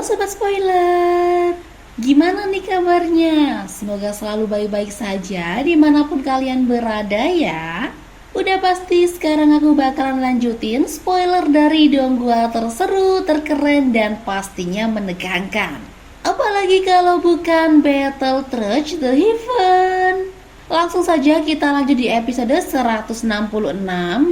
Sobat Spoiler, gimana nih kabarnya? Semoga selalu baik-baik saja dimanapun kalian berada ya. Udah pasti sekarang aku bakalan lanjutin spoiler dari Donggua terseru, terkeren, dan pastinya menegangkan. Apalagi kalau bukan Battle Truth the Heaven. Langsung saja kita lanjut di episode 166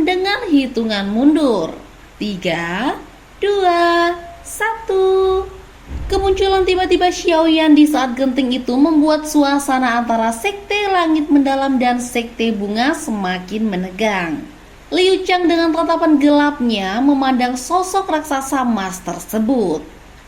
dengan hitungan mundur. 3, 2, 1. Kemunculan tiba-tiba Xiaoyan di saat genting itu membuat suasana antara sekte langit mendalam dan sekte bunga semakin menegang. Liu Chang dengan tatapan gelapnya memandang sosok raksasa emas tersebut.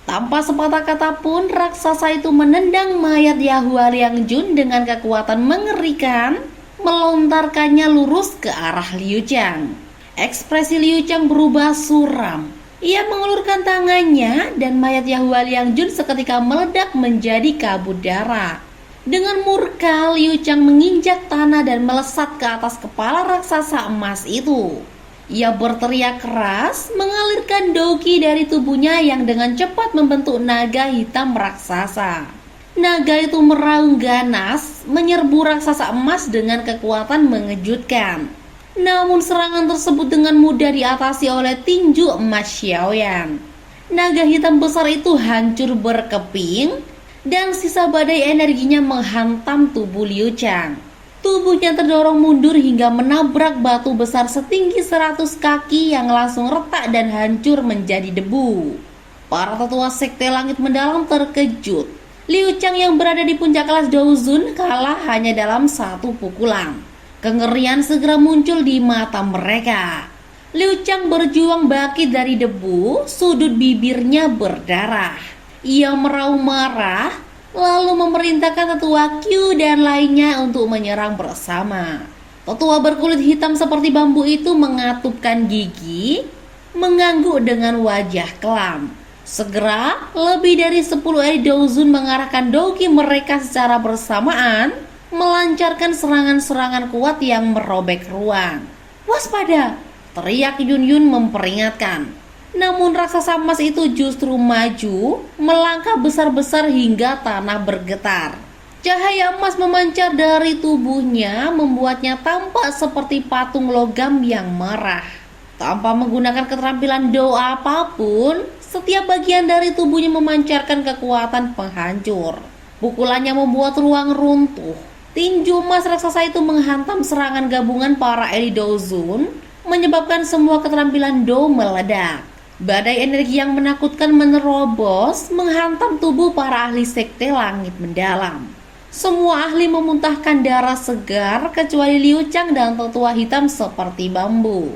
Tanpa sepatah kata pun, raksasa itu menendang mayat Yahua Liang Jun dengan kekuatan mengerikan, melontarkannya lurus ke arah Liu Chang. Ekspresi Liu Chang berubah suram. Ia mengulurkan tangannya dan mayat Yahua Liang Jun seketika meledak menjadi kabut darah. Dengan murka, Liu Chang menginjak tanah dan melesat ke atas kepala raksasa emas itu. Ia berteriak keras, mengalirkan doki dari tubuhnya yang dengan cepat membentuk naga hitam raksasa. Naga itu meraung ganas, menyerbu raksasa emas dengan kekuatan mengejutkan. Namun serangan tersebut dengan mudah diatasi oleh tinju emas Xiaoyan. Naga hitam besar itu hancur berkeping dan sisa badai energinya menghantam tubuh Liu Chang. Tubuhnya terdorong mundur hingga menabrak batu besar setinggi 100 kaki yang langsung retak dan hancur menjadi debu. Para tetua sekte langit mendalam terkejut. Liu Chang yang berada di puncak kelas Douzun kalah hanya dalam satu pukulan. Kengerian segera muncul di mata mereka. Liu Chang berjuang bangkit dari debu, sudut bibirnya berdarah. Ia meraung marah, lalu memerintahkan tetua Q dan lainnya untuk menyerang bersama. Tetua berkulit hitam seperti bambu itu mengatupkan gigi, mengangguk dengan wajah kelam. Segera, lebih dari 10 elit Douzun mengarahkan doki mereka secara bersamaan, melancarkan serangan-serangan kuat yang merobek ruang. "Waspada!" teriak Yun Yun memperingatkan. Namun raksasa emas itu justru maju, melangkah besar-besar hingga tanah bergetar. Cahaya emas memancar dari tubuhnya, membuatnya tampak seperti patung logam yang merah. Tanpa menggunakan keterampilan doa apapun, setiap bagian dari tubuhnya memancarkan kekuatan penghancur. Pukulannya membuat ruang runtuh. Tinju emas raksasa itu menghantam serangan gabungan para elit Douzun, menyebabkan semua keterampilan Do meledak. Badai energi yang menakutkan menerobos, menghantam tubuh para ahli sekte langit mendalam. Semua ahli memuntahkan darah segar kecuali Liu Chang dan tetua hitam seperti bambu.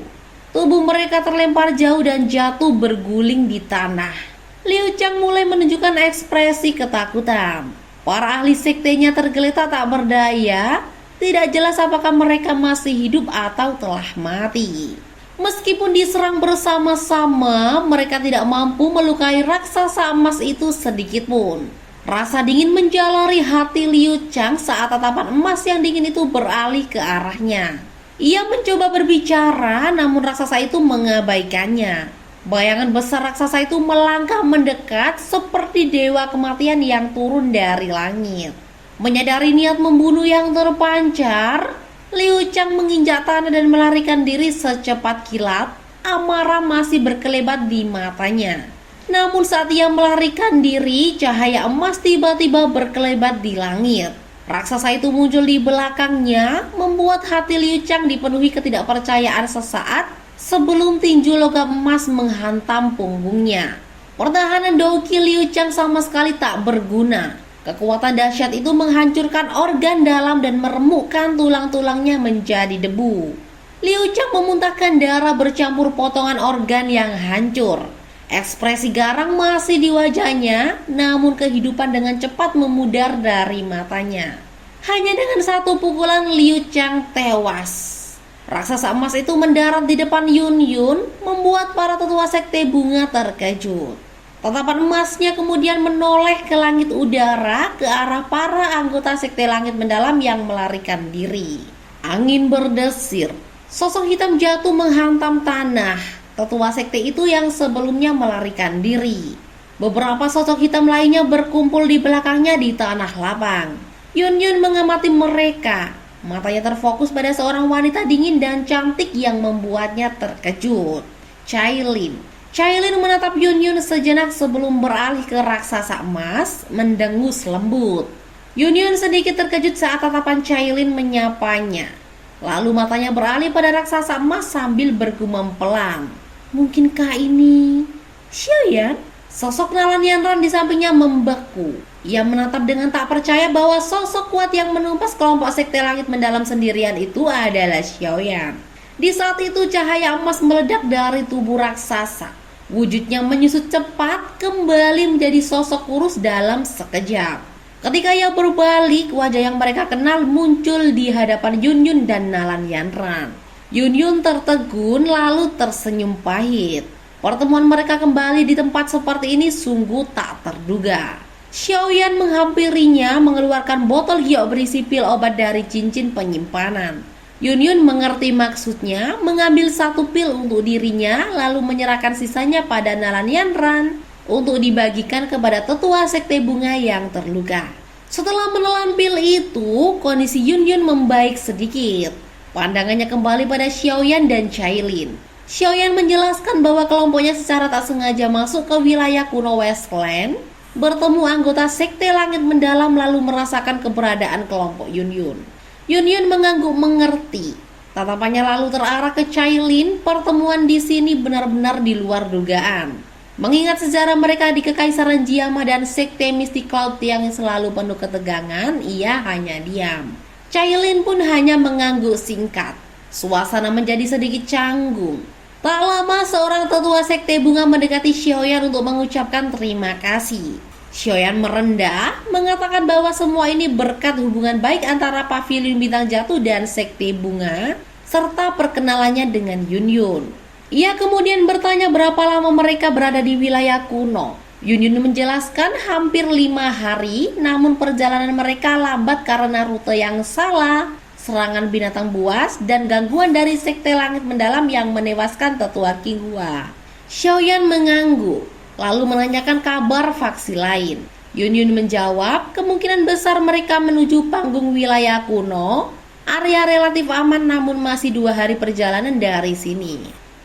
Tubuh mereka terlempar jauh dan jatuh berguling di tanah. Liu Chang mulai menunjukkan ekspresi ketakutan. Para ahli sektenya tergeletak tak berdaya, tidak jelas apakah mereka masih hidup atau telah mati. Meskipun diserang bersama-sama, mereka tidak mampu melukai raksasa emas itu sedikit pun. Rasa dingin menjalari hati Liu Chang saat tatapan emas yang dingin itu beralih ke arahnya. Ia mencoba berbicara, namun raksasa itu mengabaikannya. Bayangan besar raksasa itu melangkah mendekat seperti dewa kematian yang turun dari langit. Menyadari niat membunuh yang terpancar, Liu Chang menginjak tanah dan melarikan diri secepat kilat. Amarah masih berkelebat di matanya. Namun saat ia melarikan diri, cahaya emas tiba-tiba berkelebat di langit. Raksasa itu muncul di belakangnya, membuat hati Liu Chang dipenuhi ketidakpercayaan sesaat sebelum tinju logam emas menghantam punggungnya. Pertahanan doki Liu Chang sama sekali tak berguna. Kekuatan dahsyat itu menghancurkan organ dalam dan meremukkan tulang-tulangnya menjadi debu. Liu Chang memuntahkan darah bercampur potongan organ yang hancur. Ekspresi garang masih di wajahnya, namun kehidupan dengan cepat memudar dari matanya. Hanya dengan satu pukulan Liu Chang tewas. Raksasa emas itu mendarat di depan Yun Yun, membuat para tetua sekte bunga terkejut. Tatapan emasnya kemudian menoleh ke langit udara ke arah para anggota sekte langit mendalam yang melarikan diri. Angin berdesir, sosok hitam jatuh menghantam tanah. Tetua sekte itu yang sebelumnya melarikan diri. Beberapa sosok hitam lainnya berkumpul di belakangnya di tanah lapang. Yun mengamati mereka. Matanya terfokus pada seorang wanita dingin dan cantik yang membuatnya terkejut. Chailin menatap Yun sejenak sebelum beralih ke raksasa emas, mendengus lembut. Yun sedikit terkejut saat tatapan Chailin menyapanya. Lalu matanya beralih pada raksasa emas sambil bergumam pelan. Mungkinkah ini Xiaoyan? Sosok Nalan Yanran di sampingnya membeku. Ia menatap dengan tak percaya bahwa sosok kuat yang menumpas kelompok sekte langit mendalam sendirian itu adalah Xiaoyan. Di saat itu cahaya emas meledak dari tubuh raksasa. Wujudnya menyusut cepat kembali menjadi sosok kurus dalam sekejap. Ketika ia berbalik, wajah yang mereka kenal muncul di hadapan Yun dan Nalan Yanran. Yun tertegun lalu tersenyum pahit. Pertemuan mereka kembali di tempat seperti ini sungguh tak terduga. Xiaoyan menghampirinya mengeluarkan botol giok berisi pil obat dari cincin penyimpanan. Yun mengerti maksudnya, mengambil satu pil untuk dirinya lalu menyerahkan sisanya pada Nalan Yanran untuk dibagikan kepada tetua sekte bunga yang terluka. Setelah menelan pil itu, kondisi Yun membaik sedikit. Pandangannya kembali pada Xiaoyan dan Chailin. Xiaoyan menjelaskan bahwa kelompoknya secara tak sengaja masuk ke wilayah kuno Westland, bertemu anggota sekte langit mendalam lalu merasakan keberadaan kelompok Yun. Yun mengangguk mengerti. Tatapannya lalu terarah ke Chailin. Pertemuan di sini benar-benar di luar dugaan. Mengingat sejarah mereka di Kekaisaran Jiamah dan sekte Mystic Cloud yang selalu penuh ketegangan, ia hanya diam. Chailin pun hanya mengangguk singkat. Suasana menjadi sedikit canggung. Tak lama seorang tetua sekte bunga mendekati Xiaoyan untuk mengucapkan terima kasih. Xiaoyan merendah, mengatakan bahwa semua ini berkat hubungan baik antara Pavilion Bintang Jatuh dan sekte bunga, serta perkenalannya dengan Yun. Ia kemudian bertanya berapa lama mereka berada di wilayah kuno. Yun menjelaskan hampir 5 hari, namun perjalanan mereka lambat karena rute yang salah, serangan binatang buas, dan gangguan dari sekte langit mendalam yang menewaskan tetua Qinghua. Xiaoyan mengangguk, lalu menanyakan kabar faksi lain. Yun menjawab, kemungkinan besar mereka menuju panggung wilayah kuno, area relatif aman namun masih 2 hari perjalanan dari sini.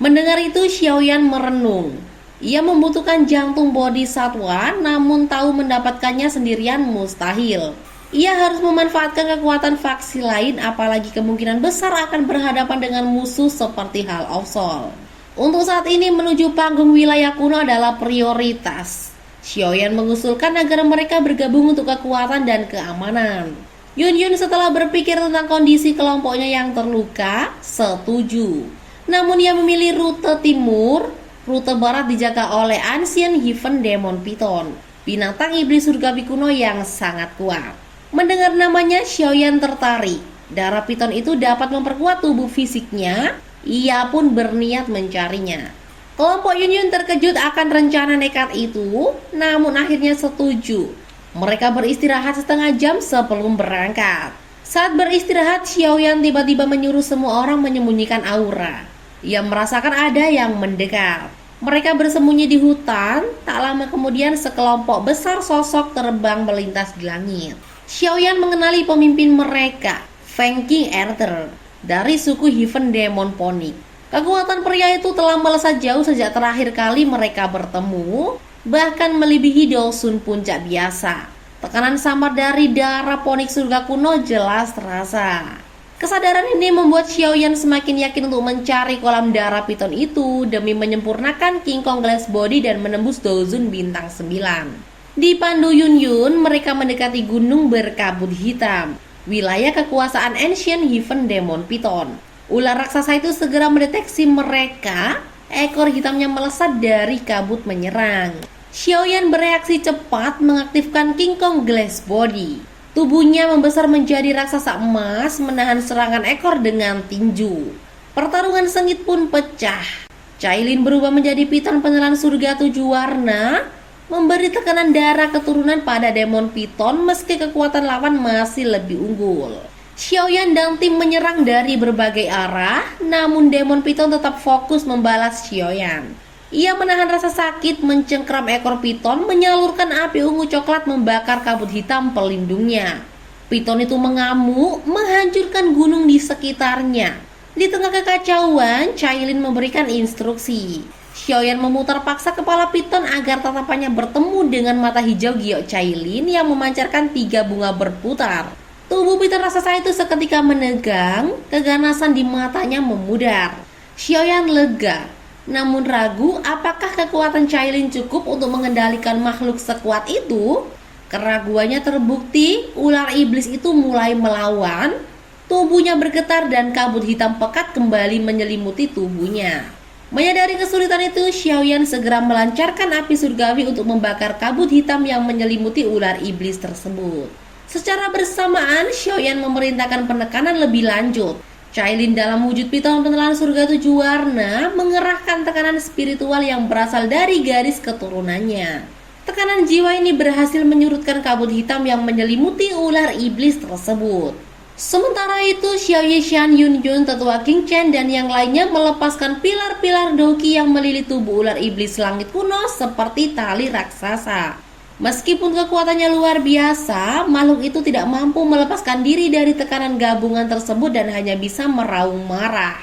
Mendengar itu Xiaoyan merenung. Ia membutuhkan jantung bodhisattva, namun tahu mendapatkannya sendirian mustahil. Ia harus memanfaatkan kekuatan faksi lain, apalagi kemungkinan besar akan berhadapan dengan musuh seperti Hall of Soul. Untuk saat ini menuju panggung wilayah kuno adalah prioritas. Xiaoyan mengusulkan agar mereka bergabung untuk kekuatan dan keamanan. Yun setelah berpikir tentang kondisi kelompoknya yang terluka, setuju. Namun ia memilih rute timur, rute barat dijaga oleh Ancient Heaven Demon Python, binatang iblis surgawi kuno yang sangat kuat. Mendengar namanya, Xiaoyan tertarik. Darah piton itu dapat memperkuat tubuh fisiknya. Ia pun berniat mencarinya. Kelompok Yun terkejut akan rencana nekat itu, namun akhirnya setuju. Mereka beristirahat setengah jam sebelum berangkat. Saat beristirahat, Xiaoyan tiba-tiba menyuruh semua orang menyembunyikan aura. Ia merasakan ada yang mendekat. Mereka bersembunyi di hutan. Tak lama kemudian sekelompok besar sosok terbang melintas di langit. Xiaoyan mengenali pemimpin mereka, Feng King Arthur, dari suku Heaven Demon Ponic. Kekuatan pria itu telah melesat jauh sejak terakhir kali mereka bertemu, bahkan melebihi Dosun puncak biasa. Tekanan samar dari darah Ponic surga kuno jelas terasa. Kesadaran ini membuat Xiaoyan semakin yakin untuk mencari kolam darah piton itu demi menyempurnakan King Kong Glass Body dan menembus Dozun bintang 9. Dipandu Yun, mereka mendekati gunung berkabut hitam, wilayah kekuasaan Ancient Heaven Demon Python. Ular raksasa itu segera mendeteksi mereka. Ekor hitamnya melesat dari kabut menyerang. Xiaoyan bereaksi cepat mengaktifkan King Kong Glass Body. Tubuhnya membesar menjadi raksasa emas, menahan serangan ekor dengan tinju. Pertarungan sengit pun pecah. Chailin berubah menjadi piton penelan surga 7 warna, memberi tekanan darah keturunan pada Demon Python meski kekuatan lawan masih lebih unggul. Xiaoyan dan tim menyerang dari berbagai arah, namun Demon Python tetap fokus membalas Xiaoyan. Ia menahan rasa sakit, mencengkram ekor piton, menyalurkan api ungu coklat membakar kabut hitam pelindungnya. Piton itu mengamuk, menghancurkan gunung di sekitarnya. Di tengah kekacauan, Cailin memberikan instruksi. Xiaoyan memutar paksa kepala piton agar tatapannya bertemu dengan mata hijau giok Cailin yang memancarkan 3 bunga berputar. Tubuh piton raksasa itu seketika menegang, keganasan di matanya memudar. Xiaoyan lega, namun ragu apakah kekuatan Cailin cukup untuk mengendalikan makhluk sekuat itu. Keraguannya terbukti, ular iblis itu mulai melawan. Tubuhnya bergetar dan kabut hitam pekat kembali menyelimuti tubuhnya. Menyadari kesulitan itu, Xiaoyan segera melancarkan api surgawi untuk membakar kabut hitam yang menyelimuti ular iblis tersebut. Secara bersamaan, Xiaoyan memerintahkan penekanan lebih lanjut. Cailin dalam wujud piton penelan surga 7 warna mengerahkan tekanan spiritual yang berasal dari garis keturunannya. Tekanan jiwa ini berhasil menyurutkan kabut hitam yang menyelimuti ular iblis tersebut. Sementara itu, Xiao Yishan, Yun Yun, tetua King Chen, dan yang lainnya melepaskan pilar-pilar doki yang melilit tubuh ular iblis langit kuno seperti tali raksasa. Meskipun kekuatannya luar biasa, makhluk itu tidak mampu melepaskan diri dari tekanan gabungan tersebut dan hanya bisa meraung marah.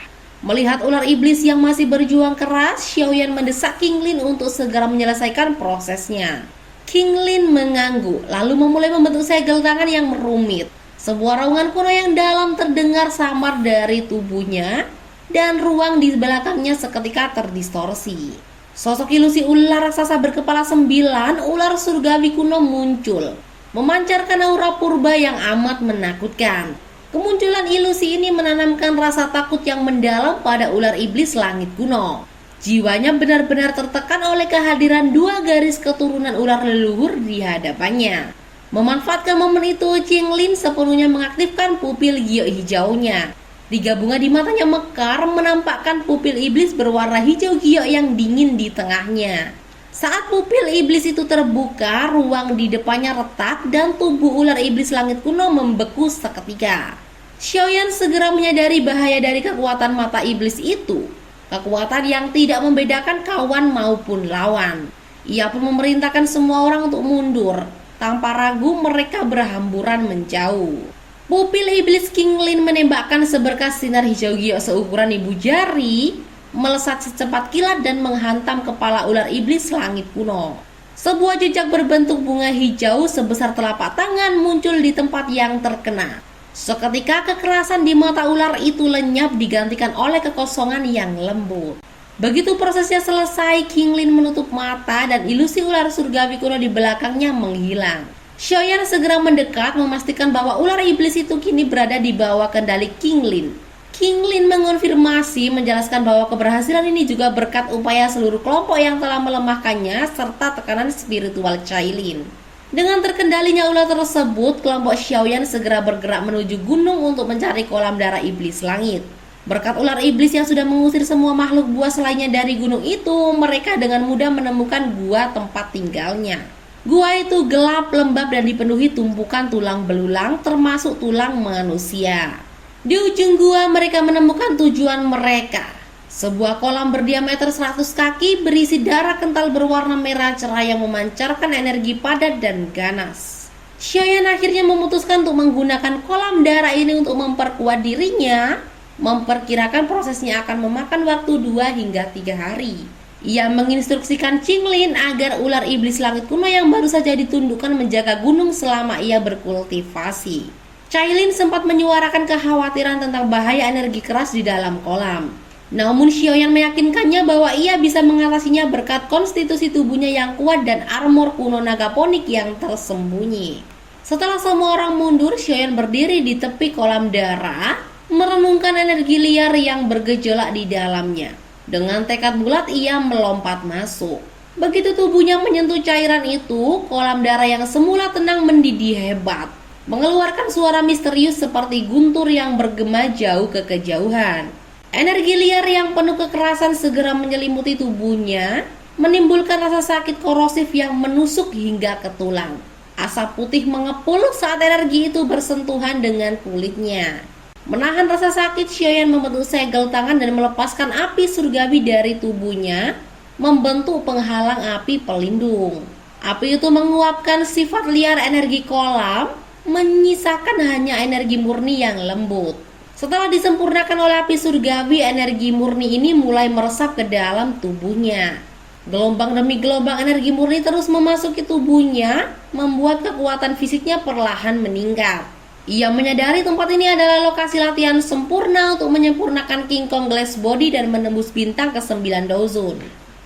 Melihat ular iblis yang masih berjuang keras, Xiaoyan mendesak King Lin untuk segera menyelesaikan prosesnya. King Lin mengangguk, lalu memulai membentuk segel tangan yang rumit. Sebuah raungan kuno yang dalam terdengar samar dari tubuhnya, dan ruang di belakangnya seketika terdistorsi. Sosok ilusi ular raksasa berkepala 9, ular surgawi kuno muncul, memancarkan aura purba yang amat menakutkan. Kemunculan ilusi ini menanamkan rasa takut yang mendalam pada ular iblis langit kuno. Jiwanya benar-benar tertekan oleh kehadiran 2 garis keturunan ular leluhur di hadapannya. Memanfaatkan momen itu, Qing Lin sepenuhnya mengaktifkan pupil giok hijaunya. 3 bunga di matanya mekar, menampakkan pupil iblis berwarna hijau giok yang dingin di tengahnya. Saat pupil iblis itu terbuka, ruang di depannya retak dan tubuh ular iblis langit kuno membeku seketika. Xiaoyan segera menyadari bahaya dari kekuatan mata iblis itu. Kekuatan yang tidak membedakan kawan maupun lawan. Ia pun memerintahkan semua orang untuk mundur. Tanpa ragu mereka berhamburan menjauh. Pupil iblis King Lin menembakkan seberkas sinar hijau giok seukuran ibu jari, melesat secepat kilat dan menghantam kepala ular iblis langit kuno. Sebuah jejak berbentuk bunga hijau sebesar telapak tangan muncul di tempat yang terkena. Seketika kekerasan di mata ular itu lenyap digantikan oleh kekosongan yang lembut. Begitu prosesnya selesai, King Lin menutup mata dan ilusi ular surgawi kuno di belakangnya menghilang. Xiaoyan segera mendekat memastikan bahwa ular iblis itu kini berada di bawah kendali King Lin. King Lin mengonfirmasi menjelaskan bahwa keberhasilan ini juga berkat upaya seluruh kelompok yang telah melemahkannya serta tekanan spiritual Cailin. Dengan terkendalinya ular tersebut, kelompok Xiaoyan segera bergerak menuju gunung untuk mencari kolam darah iblis langit. Berkat ular iblis yang sudah mengusir semua makhluk buas lainnya dari gunung itu, mereka dengan mudah menemukan gua tempat tinggalnya. Gua itu gelap, lembab, dan dipenuhi tumpukan tulang belulang termasuk tulang manusia. Di ujung gua mereka menemukan tujuan mereka. Sebuah kolam berdiameter 100 kaki berisi darah kental berwarna merah cerah yang memancarkan energi padat dan ganas. Xiaoyan akhirnya memutuskan untuk menggunakan kolam darah ini untuk memperkuat dirinya. Memperkirakan prosesnya akan memakan waktu 2 hingga 3 hari. Ia menginstruksikan Qing Lin agar ular iblis langit kuno yang baru saja ditundukkan menjaga gunung selama ia berkultivasi. Cailin sempat menyuarakan kekhawatiran tentang bahaya energi keras di dalam kolam. Namun Xiaoyan meyakinkannya bahwa ia bisa mengatasinya berkat konstitusi tubuhnya yang kuat dan armor kuno nagaponik yang tersembunyi. Setelah semua orang mundur, Xiaoyan berdiri di tepi kolam darah, merenungkan energi liar yang bergejolak di dalamnya. Dengan tekad bulat ia melompat masuk. Begitu tubuhnya menyentuh cairan itu, kolam darah yang semula tenang mendidih hebat, mengeluarkan suara misterius seperti guntur yang bergema jauh ke kejauhan. Energi liar yang penuh kekerasan segera menyelimuti tubuhnya, menimbulkan rasa sakit korosif yang menusuk hingga ke tulang. Asap putih mengepul saat energi itu bersentuhan dengan kulitnya. Menahan rasa sakit, Xiaoyan membentuk segel tangan dan melepaskan api surgawi dari tubuhnya, membentuk penghalang api pelindung. Api itu menguapkan sifat liar energi kolam, menyisakan hanya energi murni yang lembut. Setelah disempurnakan oleh api surgawi, energi murni ini mulai meresap ke dalam tubuhnya. Gelombang demi gelombang energi murni terus memasuki tubuhnya, membuat kekuatan fisiknya perlahan meningkat. Ia menyadari tempat ini adalah lokasi latihan sempurna untuk menyempurnakan King Kong Glass Body dan menembus bintang ke-9 Dozun.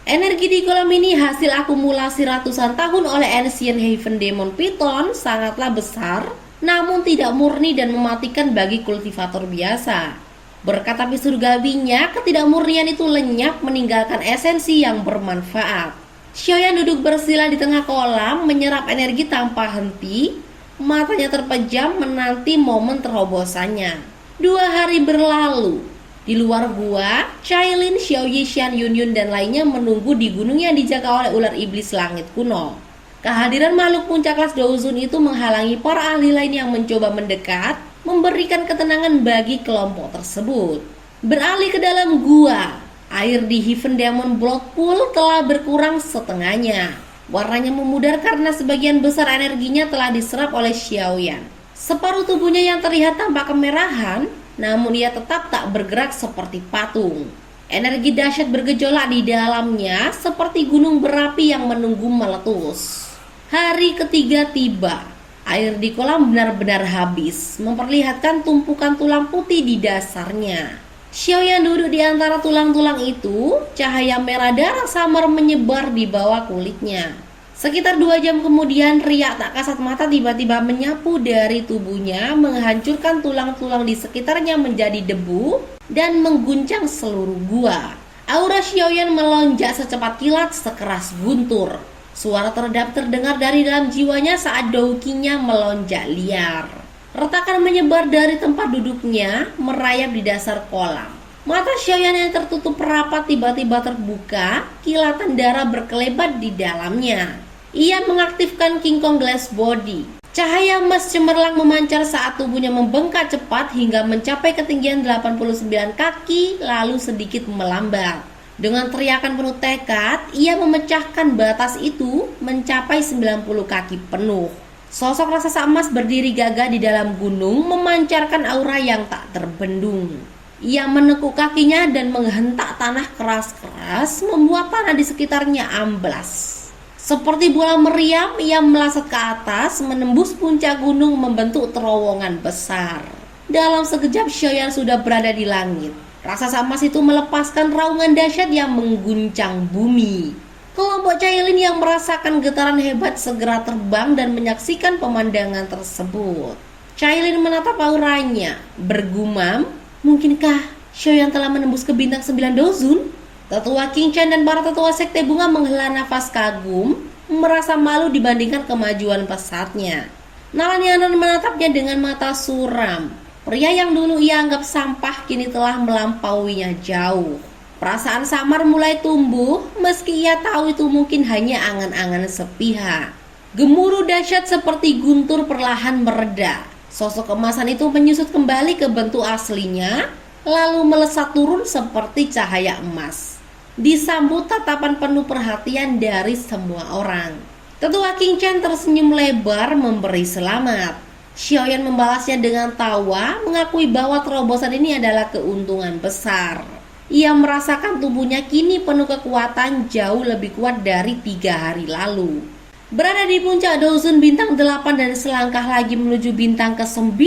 Energi di kolam ini hasil akumulasi ratusan tahun oleh Ancient Haven Demon Python sangatlah besar, namun tidak murni dan mematikan bagi kultivator biasa. Berkat api surgawinya, ketidakmurnian itu lenyap meninggalkan esensi yang bermanfaat. Xiaoyan duduk bersila di tengah kolam, menyerap energi tanpa henti, matanya terpejam menanti momen terobosannya. 2 hari berlalu. Di luar gua, Cailin, Xiao Yishan, Yun dan lainnya menunggu di gunung yang dijaga oleh ular iblis langit kuno. Kehadiran makhluk puncak kelas Dozun itu menghalangi para ahli lain yang mencoba mendekat, memberikan ketenangan bagi kelompok tersebut. Beralih ke dalam gua, air di Heaven Demon Blood Pool telah berkurang setengahnya. Warnanya memudar karena sebagian besar energinya telah diserap oleh Xiaoyan. Separuh tubuhnya yang terlihat tampak kemerahan, namun ia tetap tak bergerak seperti patung. Energi dahsyat bergejolak di dalamnya seperti gunung berapi yang menunggu meletus. Hari ketiga tiba. Air di kolam benar-benar habis, memperlihatkan tumpukan tulang putih di dasarnya. Xiaoyan duduk di antara tulang-tulang itu, cahaya merah darah samar menyebar di bawah kulitnya. Sekitar 2 jam kemudian, riak tak kasat mata tiba-tiba menyapu dari tubuhnya, menghancurkan tulang-tulang di sekitarnya menjadi debu dan mengguncang seluruh gua. Aura Xiaoyan melonjak secepat kilat, sekeras guntur. Suara teredap terdengar dari dalam jiwanya saat doukinya melonjak liar. Retakan menyebar dari tempat duduknya, merayap di dasar kolam. Mata Xiaoyan yang tertutup rapat tiba-tiba terbuka, kilatan darah berkelebat di dalamnya. Ia mengaktifkan King Kong Glass Body. Cahaya emas cemerlang memancar saat tubuhnya membengkak cepat hingga mencapai ketinggian 89 kaki, lalu sedikit melambat. Dengan teriakan penuh tekad, ia memecahkan batas itu mencapai 90 kaki penuh. Sosok raksasa emas berdiri gagah di dalam gunung, memancarkan aura yang tak terbendung. Ia menekuk kakinya dan menghentak tanah keras-keras, membuat tanah di sekitarnya amblas. Seperti bola meriam, ia melesat ke atas, menembus puncak gunung membentuk terowongan besar. Dalam sekejap, Xiaoyan sudah berada di langit. Raksasa emas itu melepaskan raungan dahsyat yang mengguncang bumi. Kelompok Cailin yang merasakan getaran hebat segera terbang dan menyaksikan pemandangan tersebut. Cailin menatap auranya, bergumam, mungkinkah Xiaoyan telah menembus ke bintang 9 Dozun? Tetua King Chen dan para tetua sekte bunga menghela nafas kagum, merasa malu dibandingkan kemajuan pesatnya. Naranianan menatapnya dengan mata suram. Pria yang dulu ia anggap sampah kini telah melampauinya jauh. Perasaan samar mulai tumbuh, meski ia tahu itu mungkin hanya angan-angan sepihak. Gemuruh dahsyat seperti guntur perlahan mereda. Sosok kemasan itu menyusut kembali ke bentuk aslinya, lalu melesat turun seperti cahaya emas. Disambut tatapan penuh perhatian dari semua orang. Tetua King Chen tersenyum lebar memberi selamat. Xiaoyan membalasnya dengan tawa, mengakui bahwa terobosan ini adalah keuntungan besar. Ia merasakan tubuhnya kini penuh kekuatan jauh lebih kuat dari 3 hari lalu. Berada di puncak Dozun bintang 8 dan selangkah lagi menuju bintang ke-9,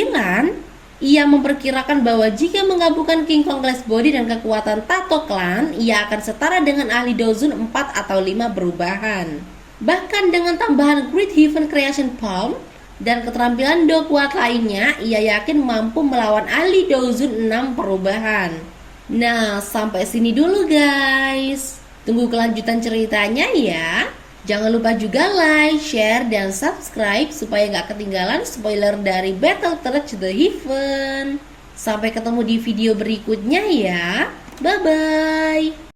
ia memperkirakan bahwa jika menggabungkan King Kong Glass Body dan kekuatan Tato Clan, ia akan setara dengan ahli Dozun 4 atau 5 berubahan. Bahkan dengan tambahan Great Heaven Creation Palm dan keterampilan Do kuat lainnya, ia yakin mampu melawan ahli Dozun 6 perubahan. Nah, sampai sini dulu guys. Tunggu kelanjutan ceritanya ya. Jangan lupa juga like, share, dan subscribe supaya nggak ketinggalan spoiler dari Battle Touch the Heaven. Sampai ketemu di video berikutnya ya. Bye-bye.